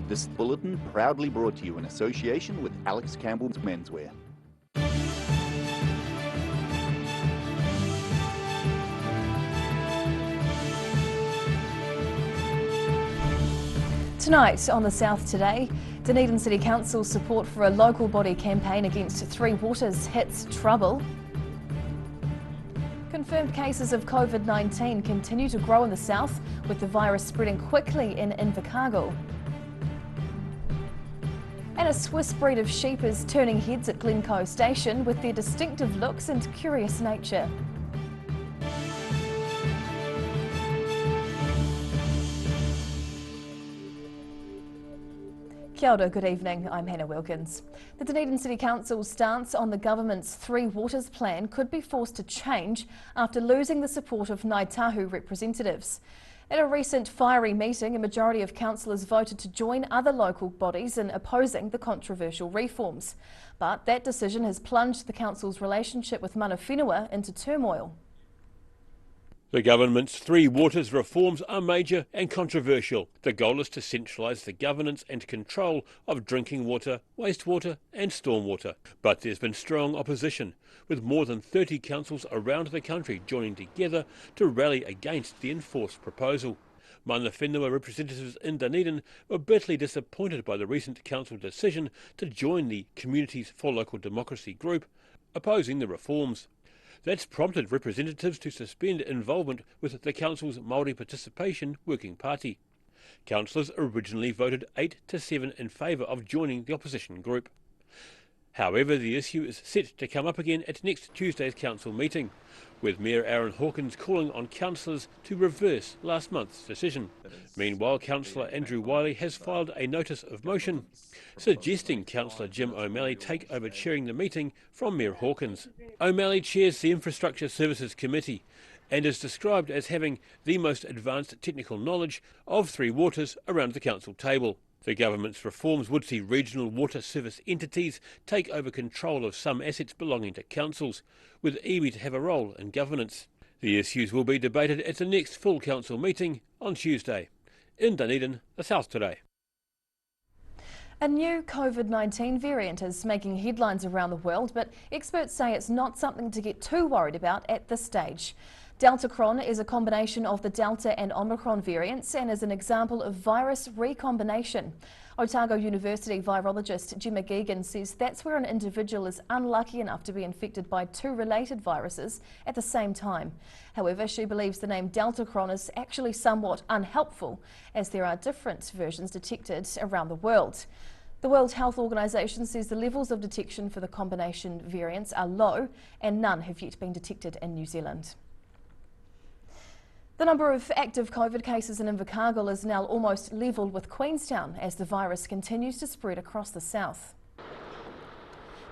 This bulletin proudly brought to you in association with Alex Campbell's Menswear. Tonight on the South Today, Dunedin City Council's support for a local body campaign against Three Waters hits trouble. Confirmed cases of COVID-19 continue to grow in the south, with the virus spreading quickly in Invercargill. And a Swiss breed of sheep is turning heads at Glencoe Station with their distinctive looks and curious nature. Kia ora, good evening, I'm Hannah Wilkins. The Dunedin City Council's stance on the government's Three Waters plan could be forced to change after losing the support of Ngāi Tahu representatives. At a recent fiery meeting, a majority of councillors voted to join other local bodies in opposing the controversial reforms. But that decision has plunged the council's relationship with mana whenua into turmoil. The government's Three Waters reforms are major and controversial. The goal is to centralise the governance and control of drinking water, wastewater and stormwater. But there's been strong opposition, with more than 30 councils around the country joining together to rally against the enforced proposal. Mana whenua representatives in Dunedin were bitterly disappointed by the recent council decision to join the Communities for Local Democracy group, opposing the reforms. That's prompted representatives to suspend involvement with the council's Māori Participation Working Party. Councillors originally voted 8-7 in favour of joining the opposition group. However, the issue is set to come up again at next Tuesday's council meeting, with Mayor Aaron Hawkins calling on councillors to reverse last month's decision. Meanwhile, Councillor Andrew Wiley has filed a notice of motion, suggesting Councillor Jim O'Malley take over chairing the meeting from Mayor Hawkins. O'Malley chairs the Infrastructure Services Committee and is described as having the most advanced technical knowledge of Three Waters around the council table. The government's reforms would see regional water service entities take over control of some assets belonging to councils, with iwi to have a role in governance. The issues will be debated at the next full council meeting on Tuesday. In Dunedin, the South Today. A new COVID-19 variant is making headlines around the world, but experts say it's not something to get too worried about at this stage. Deltacron is a combination of the Delta and Omicron variants and is an example of virus recombination. Otago University virologist Gemma Geegan says that's where an individual is unlucky enough to be infected by two related viruses at the same time. However, she believes the name Deltacron is actually somewhat unhelpful, as there are different versions detected around the world. The World Health Organization says the levels of detection for the combination variants are low and none have yet been detected in New Zealand. The number of active COVID cases in Invercargill is now almost levelled with Queenstown as the virus continues to spread across the south.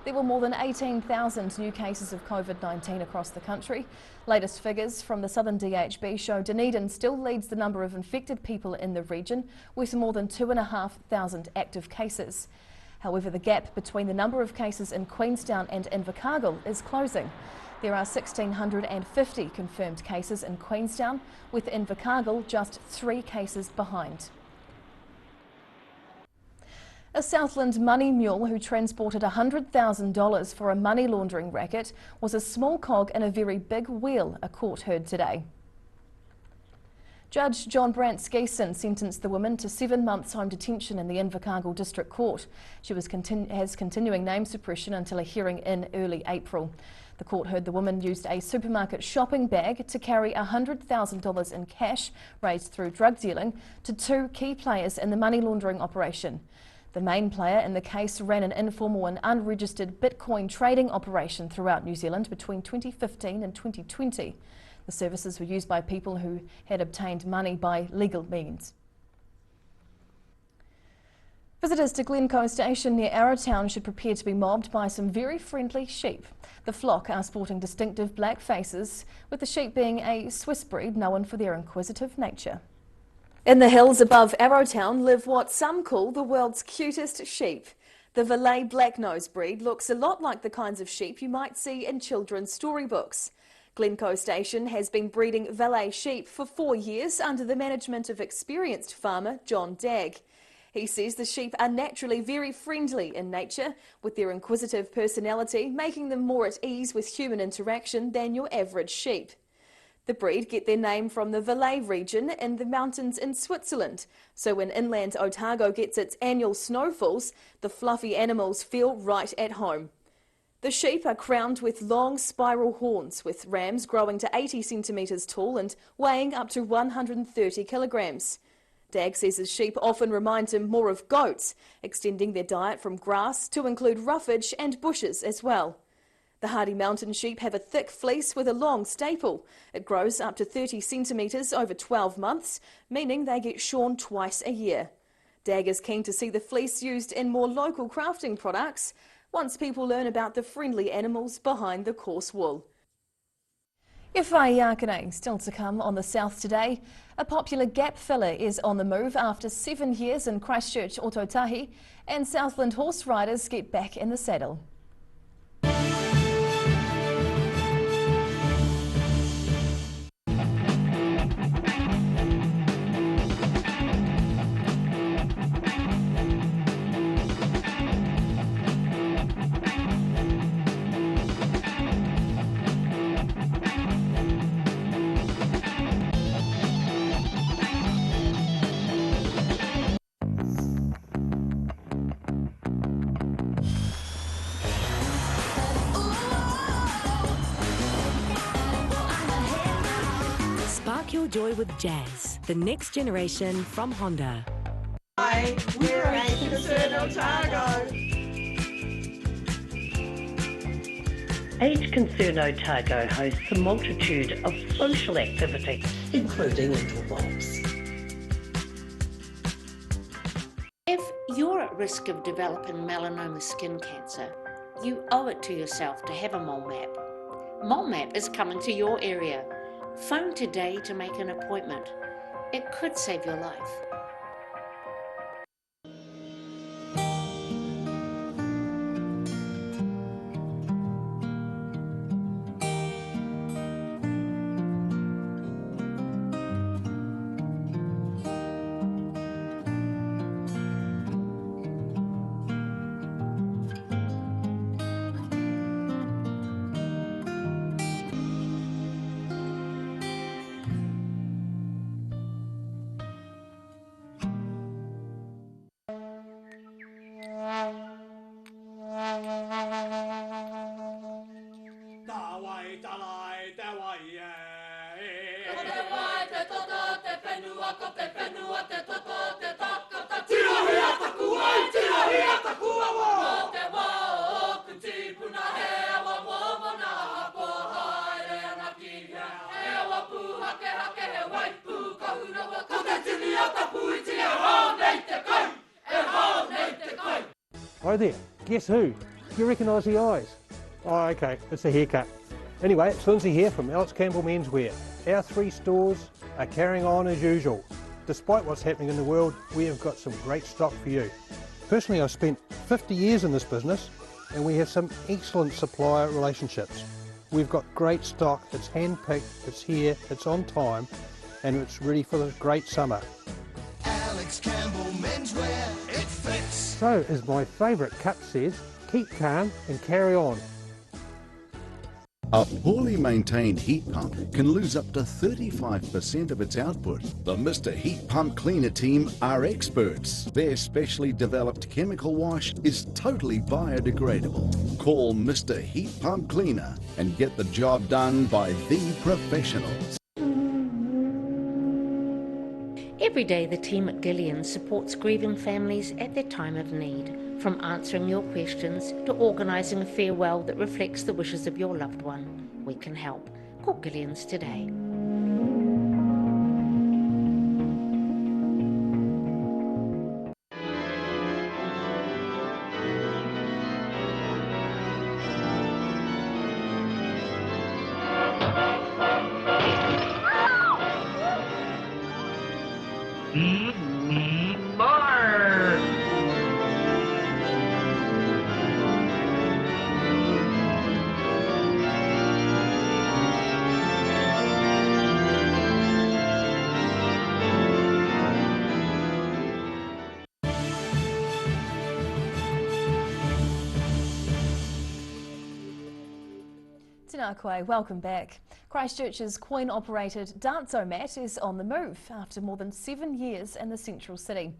There were more than 18,000 new cases of COVID-19 across the country. Latest figures from the Southern DHB show Dunedin still leads the number of infected people in the region, with more than 2,500 active cases. However, the gap between the number of cases in Queenstown and Invercargill is closing. There are 1,650 confirmed cases in Queenstown, with Invercargill just 3 cases behind. A Southland money mule who transported $100,000 for a money laundering racket was a small cog in a very big wheel, a court heard today. Judge John Brandt-Skeeson sentenced the woman to 7 months home detention in the Invercargill District Court. She has continuing name suppression until a hearing in early April. The court heard the woman used a supermarket shopping bag to carry $100,000 in cash raised through drug dealing to 2 key players in the money laundering operation. The main player in the case ran an informal and unregistered Bitcoin trading operation throughout New Zealand between 2015 and 2020. The services were used by people who had obtained money by legal means. Visitors to Glencoe Station near Arrowtown should prepare to be mobbed by some very friendly sheep. The flock are sporting distinctive black faces, with the sheep being a Swiss breed known for their inquisitive nature. In the hills above Arrowtown live what some call the world's cutest sheep. The Valais black-nosed breed looks a lot like the kinds of sheep you might see in children's storybooks. Glencoe Station has been breeding Valais sheep for 4 years under the management of experienced farmer John Dagg. He says the sheep are naturally very friendly in nature, with their inquisitive personality making them more at ease with human interaction than your average sheep. The breed get their name from the Valais region in the mountains in Switzerland, so when inland Otago gets its annual snowfalls, the fluffy animals feel right at home. The sheep are crowned with long spiral horns, with rams growing to 80 centimetres tall and weighing up to 130 kilograms. Dag says his sheep often remind him more of goats, extending their diet from grass to include roughage and bushes as well. The hardy mountain sheep have a thick fleece with a long staple. It grows up to 30 centimetres over 12 months, meaning they get shorn twice a year. Dag is keen to see the fleece used in more local crafting products, once people learn about the friendly animals behind the coarse wool. Whaiakane still to come on the South today. A popular gap filler is on the move after 7 years in Christchurch Ototahi, and Southland horse riders get back in the saddle. Spark your joy with jazz, the next generation from Honda. Hi, we're Age Concern Otago. Age Concern Otago hosts a multitude of social activities, including interwalks. If you're at risk of developing melanoma skin cancer, you owe it to yourself to have a mole map. Mole map is coming to your area. Phone today to make an appointment. It could save your life. Hi there, guess who? Do you recognise the eyes? Oh, okay, it's a haircut. Anyway, it's Lindsay here from Alex Campbell Menswear. Our 3 stores are carrying on as usual. Despite what's happening in the world, we have got some great stock for you. Personally, I've spent 50 years in this business and we have some excellent supplier relationships. We've got great stock, it's hand-picked, it's here, it's on time, and it's ready for this great summer. Alex Campbell Menswear, it fits. So, as my favourite cut says, keep calm and carry on. A poorly maintained heat pump can lose up to 35% of its output. The Mr. Heat Pump Cleaner team are experts. Their specially developed chemical wash is totally biodegradable. Call Mr. Heat Pump Cleaner and get the job done by the professionals. Every day the team at Gillian's supports grieving families at their time of need, from answering your questions to organising a farewell that reflects the wishes of your loved one. We can help. Call Gillian's today. Tēnā koe, welcome back. Christchurch's coin-operated Dance-O-Mat is on the move after more than 7 years in the central city.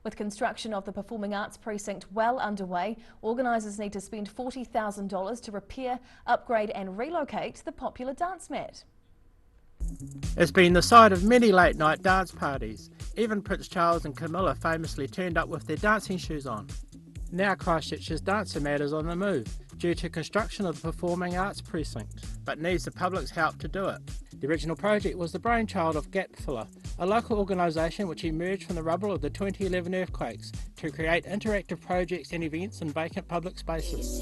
With construction of the Performing Arts Precinct well underway, organisers need to spend $40,000 to repair, upgrade and relocate the popular dance mat. It's been the site of many late-night dance parties. Even Prince Charles and Camilla famously turned up with their dancing shoes on. Now Christchurch's Dance-O-Mat is on the move due to construction of the Performing Arts Precinct, but needs the public's help to do it. The original project was the brainchild of Gapfiller, a local organisation which emerged from the rubble of the 2011 earthquakes to create interactive projects and events in vacant public spaces.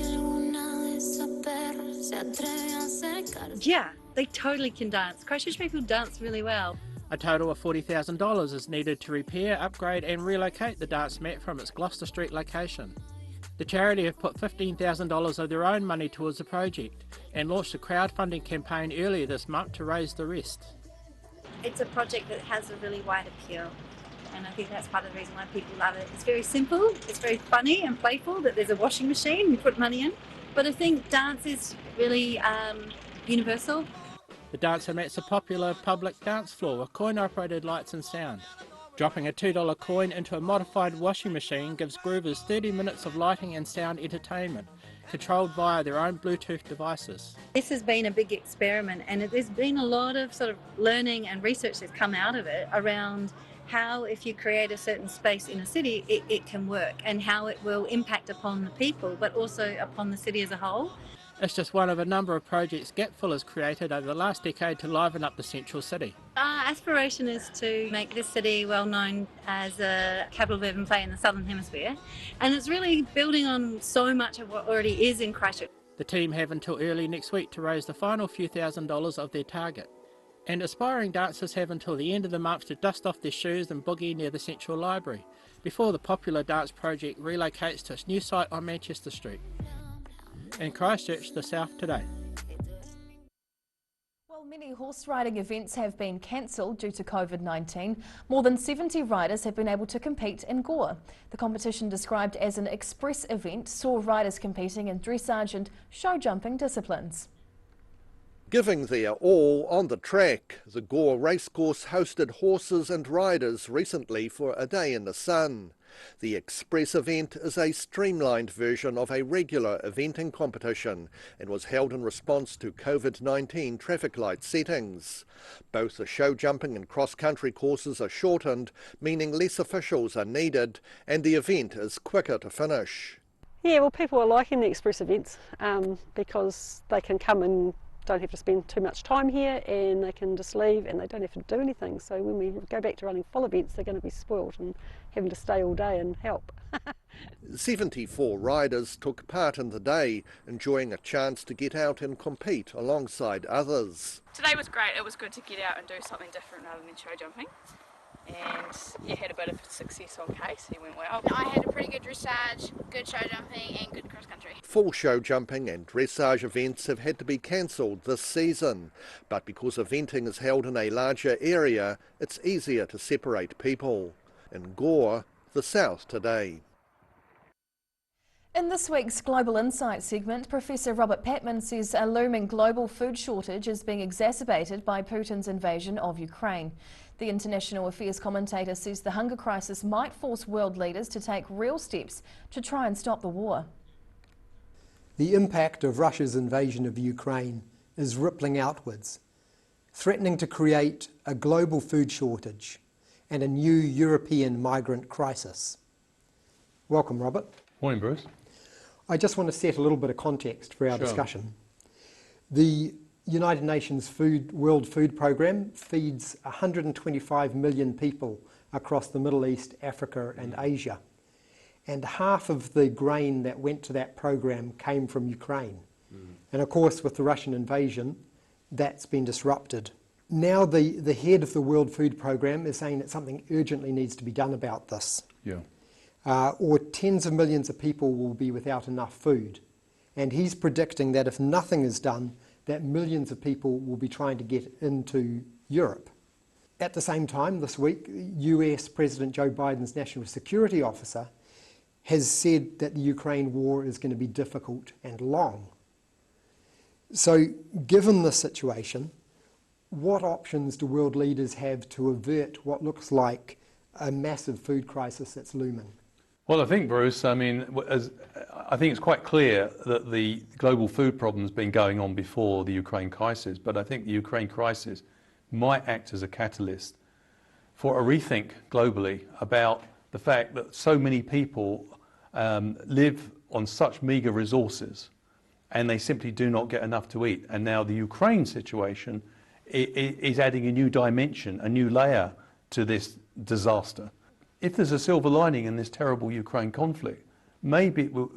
Yeah, they totally can dance. Christchurch people dance really well. A total of $40,000 is needed to repair, upgrade and relocate the dance mat from its Gloucester Street location. The charity have put $15,000 of their own money towards the project and launched a crowdfunding campaign earlier this month to raise the rest. It's a project that has a really wide appeal, and I think that's part of the reason why people love it. It's very simple, it's very funny and playful that there's a washing machine you put money in, but I think dance is really universal. The Dance-O-Mat's a popular public dance floor with coin-operated lights and sound. Dropping a $2 coin into a modified washing machine gives groovers 30 minutes of lighting and sound entertainment, controlled via their own Bluetooth devices. This has been a big experiment, and there's been a lot of sort of learning and research that's come out of it around how, if you create a certain space in a city, it can work, and how it will impact upon the people, but also upon the city as a whole. It's just one of a number of projects Gapfiller has created over the last decade to liven up the central city. Our aspiration is to make this city well known as a capital of urban play in the Southern Hemisphere, and it's really building on so much of what already is in Christchurch. The team have until early next week to raise the final few $1,000s of their target. And aspiring dancers have until the end of the month to dust off their shoes and boogie near the Central Library, before the popular dance project relocates to its new site on Manchester Street. In Christchurch, the South Today. Well, many horse riding events have been cancelled due to COVID-19. More than 70 riders have been able to compete in Gore. The competition, described as an express event, saw riders competing in dressage and show jumping disciplines. Giving their all on the track, the Gore racecourse hosted horses and riders recently for a day in the sun. The express event is a streamlined version of a regular eventing competition and was held in response to COVID-19 traffic light settings. Both the show jumping and cross-country courses are shortened, meaning less officials are needed, and the event is quicker to finish. Yeah, well, people are liking the express events because they can come and don't have to spend too much time here, and they can just leave and they don't have to do anything. So when we go back to running full events, they're going to be spoilt and having to stay all day and help. 74 riders took part in the day, enjoying a chance to get out and compete alongside others. Today was great. It was good to get out and do something different rather than show jumping. And had a bit of success on case, he went well. I had a pretty good dressage, good show jumping and good cross country. Full show jumping and dressage events have had to be cancelled this season, but because eventing is held in a larger area, it's easier to separate people. In Gore, the South Today. In this week's Global Insight segment, Professor Robert Patman says a looming global food shortage is being exacerbated by Putin's invasion of Ukraine. The international affairs commentator says the hunger crisis might force world leaders to take real steps to try and stop the war. The impact of Russia's invasion of Ukraine is rippling outwards, threatening to create a global food shortage and a new European migrant crisis. Welcome, Robert. Morning, Bruce. I just want to set a little bit of context for our discussion. The United Nations World Food Programme feeds 125 million people across the Middle East, Africa and Asia. And half of the grain that went to that programme came from Ukraine. And of course, with the Russian invasion, that's been disrupted. Now the head of the World Food Programme is saying that something urgently needs to be done about this. Yeah. Or tens of millions of people will be without enough food. And he's predicting that if nothing is done, that millions of people will be trying to get into Europe. At the same time, this week, US President Joe Biden's National Security Officer has said that the Ukraine war is going to be difficult and long. So, given the situation, what options do world leaders have to avert what looks like a massive food crisis that's looming? Well, I think, Bruce, I think it's quite clear that the global food problem has been going on before the Ukraine crisis, but I think the Ukraine crisis might act as a catalyst for a rethink globally about the fact that so many people live on such meagre resources and they simply do not get enough to eat. And now the Ukraine situation is adding a new dimension, a new layer to this disaster. If there's a silver lining in this terrible Ukraine conflict, maybe it will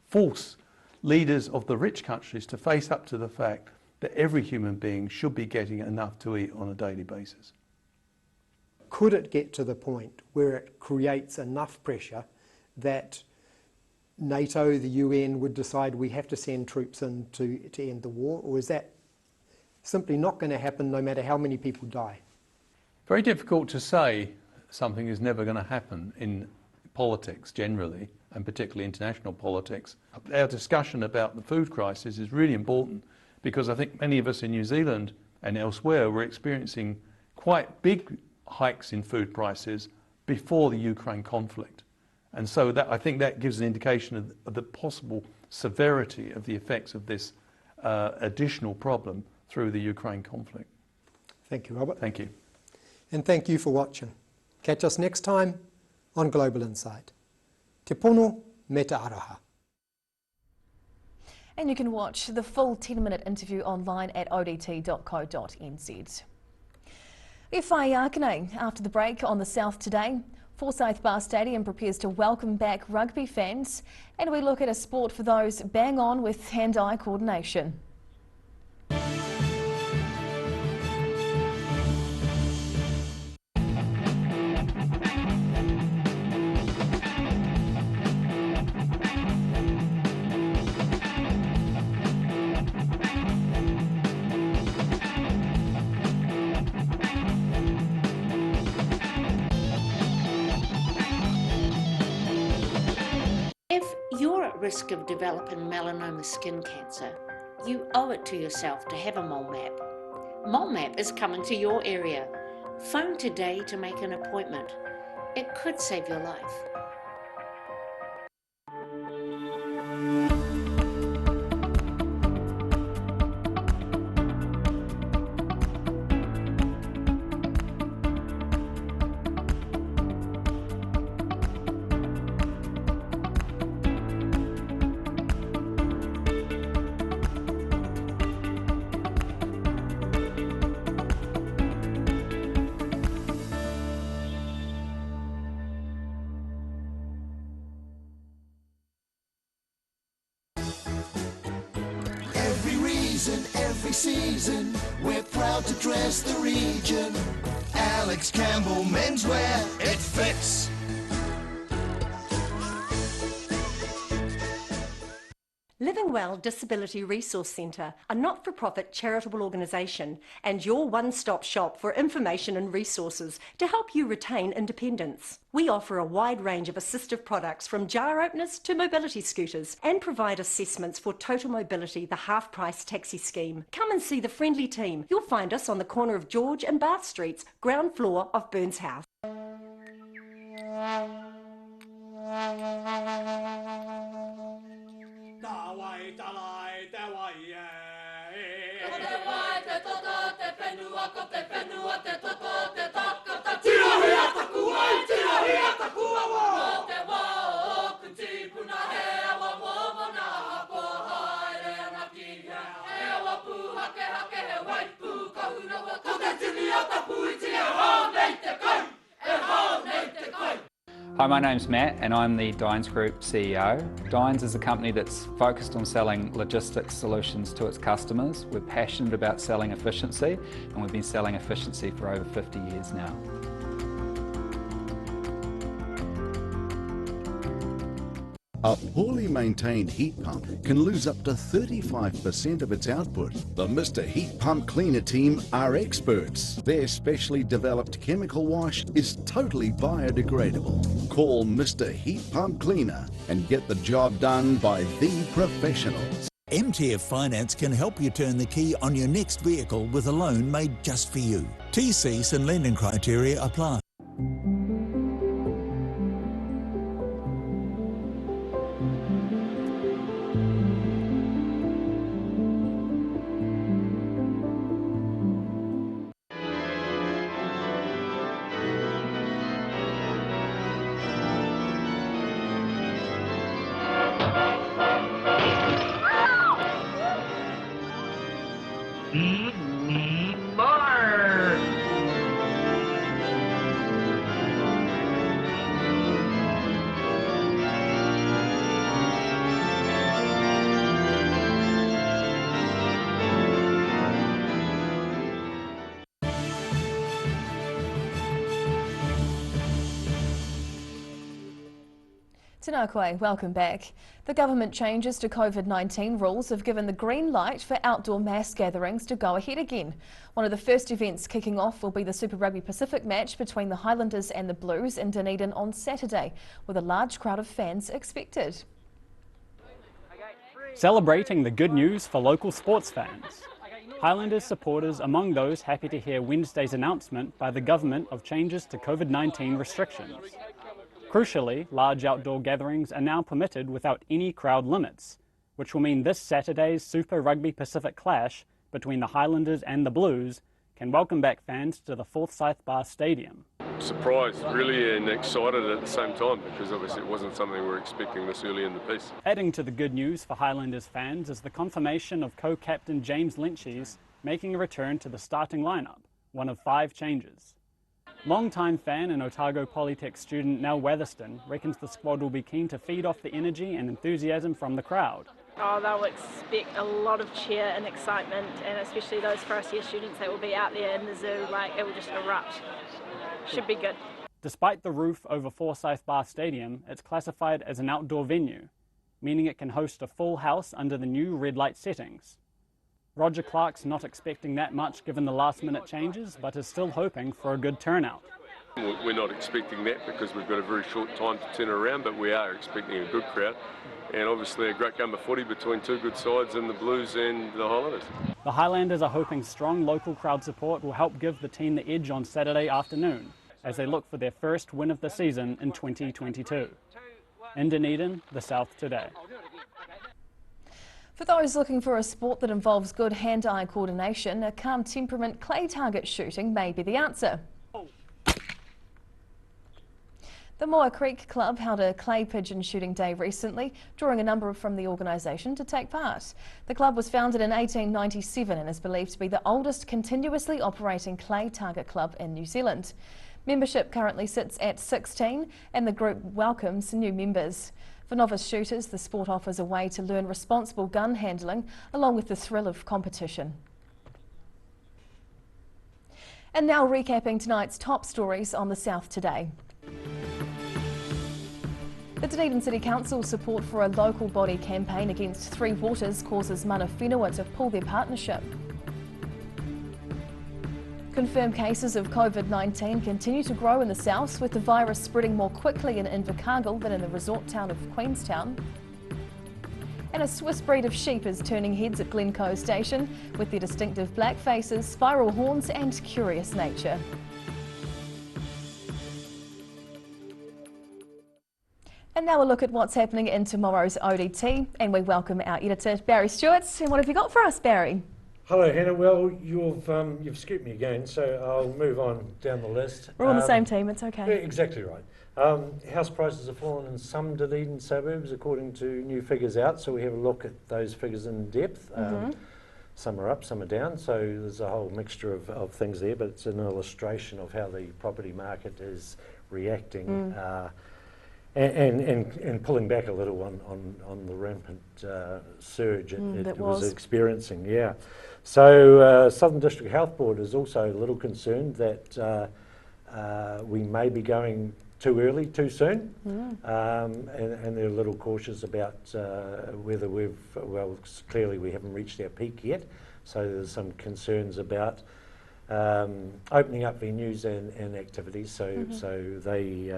force leaders of the rich countries to face up to the fact that every human being should be getting enough to eat on a daily basis. Could it get to the point where it creates enough pressure that NATO, the UN would decide we have to send troops in to end the war, or is that simply not going to happen no matter how many people die? Very difficult to say something is never going to happen in politics generally, and particularly international politics. Our discussion about the food crisis is really important because I think many of us in New Zealand and elsewhere were experiencing quite big hikes in food prices before the Ukraine conflict. And so I think that gives an indication of the possible severity of the effects of this additional problem through the Ukraine conflict. Thank you, Robert. Thank you. And thank you for watching. Catch us next time on Global Insight. Te pono me te araha. And you can watch the full 10-minute interview online at odt.co.nz. E whai ākene after the break on the South today. Forsyth Bar Stadium prepares to welcome back rugby fans, and we look at a sport for those bang on with hand-eye coordination. If you're at risk of developing melanoma skin cancer, you owe it to yourself to have a mole map. Mole map is coming to your area. Phone today to make an appointment. It could save your life. Every season, we're proud to dress the region. Alex Campbell Menswear, it fits. Livingwell Disability Resource Centre, a not-for-profit charitable organisation and your one-stop shop for information and resources to help you retain independence. We offer a wide range of assistive products from jar openers to mobility scooters and provide assessments for Total Mobility, the half-price taxi scheme. Come and see the friendly team. You'll find us on the corner of George and Bath Streets, ground floor of Burns House. Hi, my name's Matt and I'm the Dines Group CEO. Dines is a company that's focused on selling logistics solutions to its customers. We're passionate about selling efficiency and we've been selling efficiency for over 50 years now. A poorly maintained heat pump can lose up to 35% of its output. The Mr. Heat Pump Cleaner team are experts. Their specially developed chemical wash is totally biodegradable. Call Mr. Heat Pump Cleaner and get the job done by the professionals. MTF Finance can help you turn the key on your next vehicle with a loan made just for you. TCs and lending criteria apply. Tēnā koe, welcome back. The government changes to COVID-19 rules have given the green light for outdoor mass gatherings to go ahead again. One of the first events kicking off will be the Super Rugby Pacific match between the Highlanders and the Blues in Dunedin on Saturday, with a large crowd of fans expected. Celebrating the good news for local sports fans. Highlanders supporters among those happy to hear Wednesday's announcement by the government of changes to COVID-19 restrictions. Crucially, large outdoor gatherings are now permitted without any crowd limits, which will mean this Saturday's Super Rugby Pacific clash between the Highlanders and the Blues can welcome back fans to the Forsyth Bar Stadium. Surprised, really, and excited at the same time, because obviously it wasn't something we were expecting this early in the piece. Adding to the good news for Highlanders fans is the confirmation of co-captain James Lynch's making a return to the starting lineup, one of 5 changes. Longtime fan and Otago Polytech student Nell Weatherston reckons the squad will be keen to feed off the energy and enthusiasm from the crowd. Oh, they'll expect a lot of cheer and excitement, and especially those first year students that will be out there in the zoo, like it will just erupt. Should be good. Despite the roof over Forsyth Bar Stadium, it's classified as an outdoor venue, meaning it can host a full house under the new red light settings. Roger Clark's not expecting that much given the last minute changes, but is still hoping for a good turnout. We're not expecting that because we've got a very short time to turn around, but we are expecting a good crowd. And obviously a great game of footy between 2 good sides in the Blues and the Highlanders. The Highlanders are hoping strong local crowd support will help give the team the edge on Saturday afternoon as they look for their first win of the season in 2022. In Dunedin, the South Today. For those looking for a sport that involves good hand-eye coordination, a calm temperament clay target shooting may be the answer. The Moa Creek Club held a clay pigeon shooting day recently, drawing a number from the organisation to take part. The club was founded in 1897 and is believed to be the oldest continuously operating clay target club in New Zealand. Membership currently sits at 16 and the group welcomes new members. For novice shooters, the sport offers a way to learn responsible gun handling along with the thrill of competition. And now recapping tonight's top stories on the South Today. The Dunedin City Council's support for a local body campaign against Three Waters causes mana whenua to pull their partnership. Confirmed cases of COVID-19 continue to grow in the south, with the virus spreading more quickly in Invercargill than in the resort town of Queenstown. And a Swiss breed of sheep is turning heads at Glencoe Station with their distinctive black faces, spiral horns and curious nature. And now a look at what's happening in tomorrow's ODT, and we welcome our editor Barry Stewart. And what have you got for us, Barry? Hello, Hannah. Well, you've skipped me again, so I'll move on down the list. We're on the same team, it's okay. Yeah, exactly right. House prices have fallen in some Dunedin suburbs according to new figures out, so we have a look at those figures in depth. Some are up, some are down, so there's a whole mixture of things there, but it's an illustration of how the property market is reacting and pulling back a little on the rampant surge it was experiencing. Yeah. So Southern District Health Board is also a little concerned that we may be going too early, too soon, and they're a little cautious about whether clearly we haven't reached our peak yet, so there's some concerns about opening up venues and activities, so they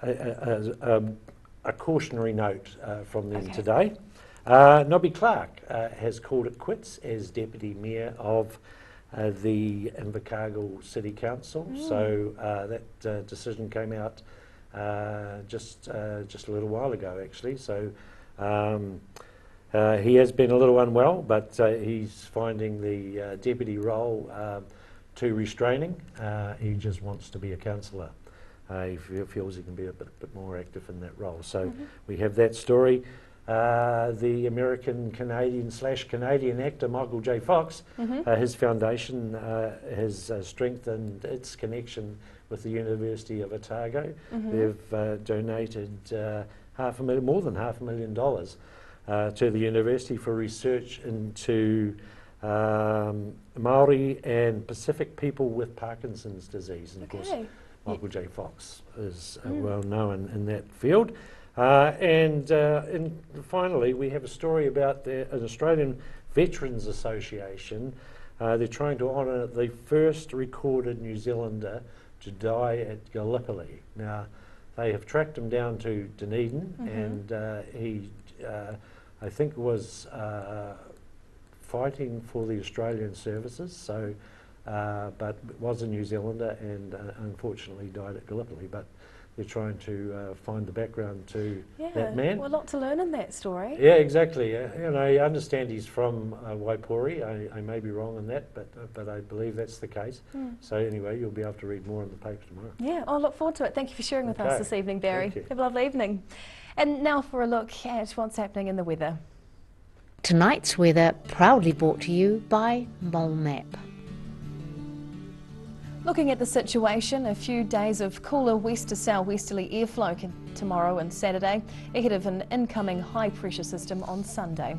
a cautionary note from them today. Nobby Clark has called it quits as Deputy Mayor of the Invercargill City Council. So that decision came out just a little while ago, actually. So he has been a little unwell, but he's finding the deputy role too restraining. He just wants to be a councillor. He feels he can be a bit more active in that role. So we have that story. The American-Canadian actor Michael J. Fox, his foundation has strengthened its connection with the University of Otago. They've donated more than $500,000 to the university for research into Maori and Pacific people with Parkinson's disease. And of course, Michael J. Fox is well known in that field. And finally, we have a story about an Australian Veterans Association. They're trying to honour the first recorded New Zealander to die at Gallipoli. Now, they have tracked him down to Dunedin, and he, I think, was fighting for the Australian services. So, but was a New Zealander and unfortunately died at Gallipoli. But they're trying to find the background to that man. Well, a lot to learn in that story. Yeah, exactly. You know, I understand he's from Waipori. I may be wrong on that, but I believe that's the case. So anyway, you'll be able to read more in the paper tomorrow. Yeah, I look forward to it. Thank you for sharing with us this evening, Barry. Have a lovely evening. And now for a look at what's happening in the weather. Tonight's weather proudly brought to you by Mole Map. Looking at the situation, a few days of cooler west to southwesterly airflow tomorrow and Saturday, ahead of an incoming high pressure system on Sunday.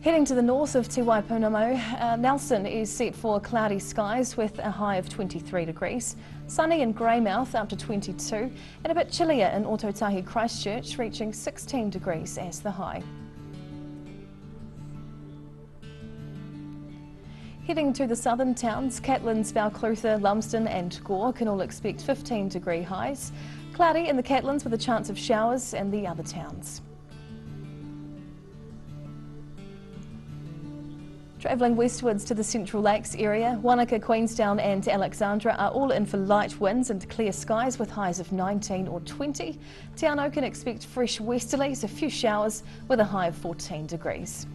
Heading to the north of Te Waipunamo, Nelson is set for cloudy skies with a high of 23 degrees. Sunny in Greymouth up to 22 and a bit chillier in Ototahi Christchurch, reaching 16 degrees as the high. Heading to the southern towns, Catlins, Balclutha, Lumsden and Gore can all expect 15-degree highs. Cloudy in the Catlins with a chance of showers and the other towns. Travelling westwards to the Central Lakes area, Wanaka, Queenstown and Alexandra are all in for light winds and clear skies with highs of 19 or 20. Te Anau can expect fresh westerlies, a few showers with a high of 14 degrees.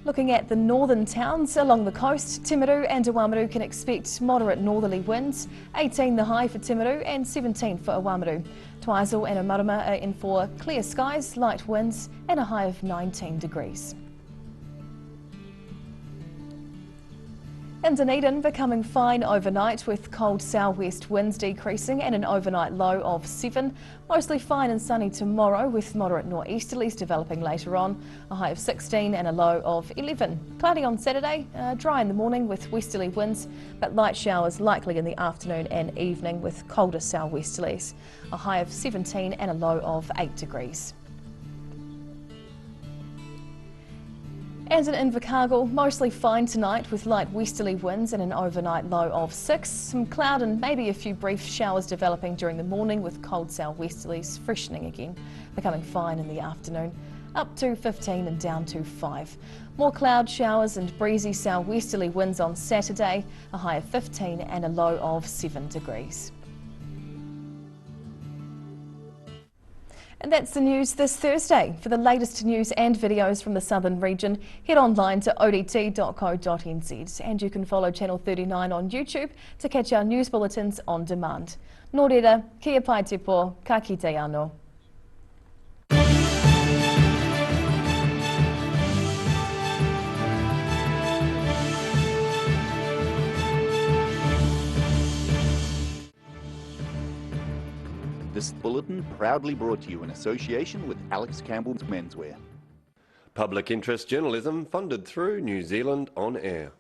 Looking at the northern towns along the coast, Timaru and Oamaru can expect moderate northerly winds, 18 the high for Timaru and 17 for Oamaru. Twizel and Omarama are in for clear skies, light winds and a high of 19 degrees. In Dunedin, becoming fine overnight with cold southwest winds decreasing and an overnight low of 7. Mostly fine and sunny tomorrow with moderate nor'easterlies developing later on, a high of 16 and a low of 11. Cloudy on Saturday, dry in the morning with westerly winds, but light showers likely in the afternoon and evening with colder southwesterlies, a high of 17 and a low of 8 degrees. And in Invercargill, mostly fine tonight with light westerly winds and an overnight low of 6. Some cloud and maybe a few brief showers developing during the morning with cold southwesterlies freshening again, becoming fine in the afternoon, up to 15 and down to 5. More cloud showers and breezy southwesterly winds on Saturday, a high of 15 and a low of 7 degrees. And that's the news this Thursday. For the latest news and videos from the southern region, head online to odt.co.nz and you can follow Channel 39 on YouTube to catch our news bulletins on demand. Nō reira, kia pai te pō, ka kite anō. This bulletin proudly brought to you in association with Alex Campbell's Menswear. Public interest journalism funded through New Zealand On Air.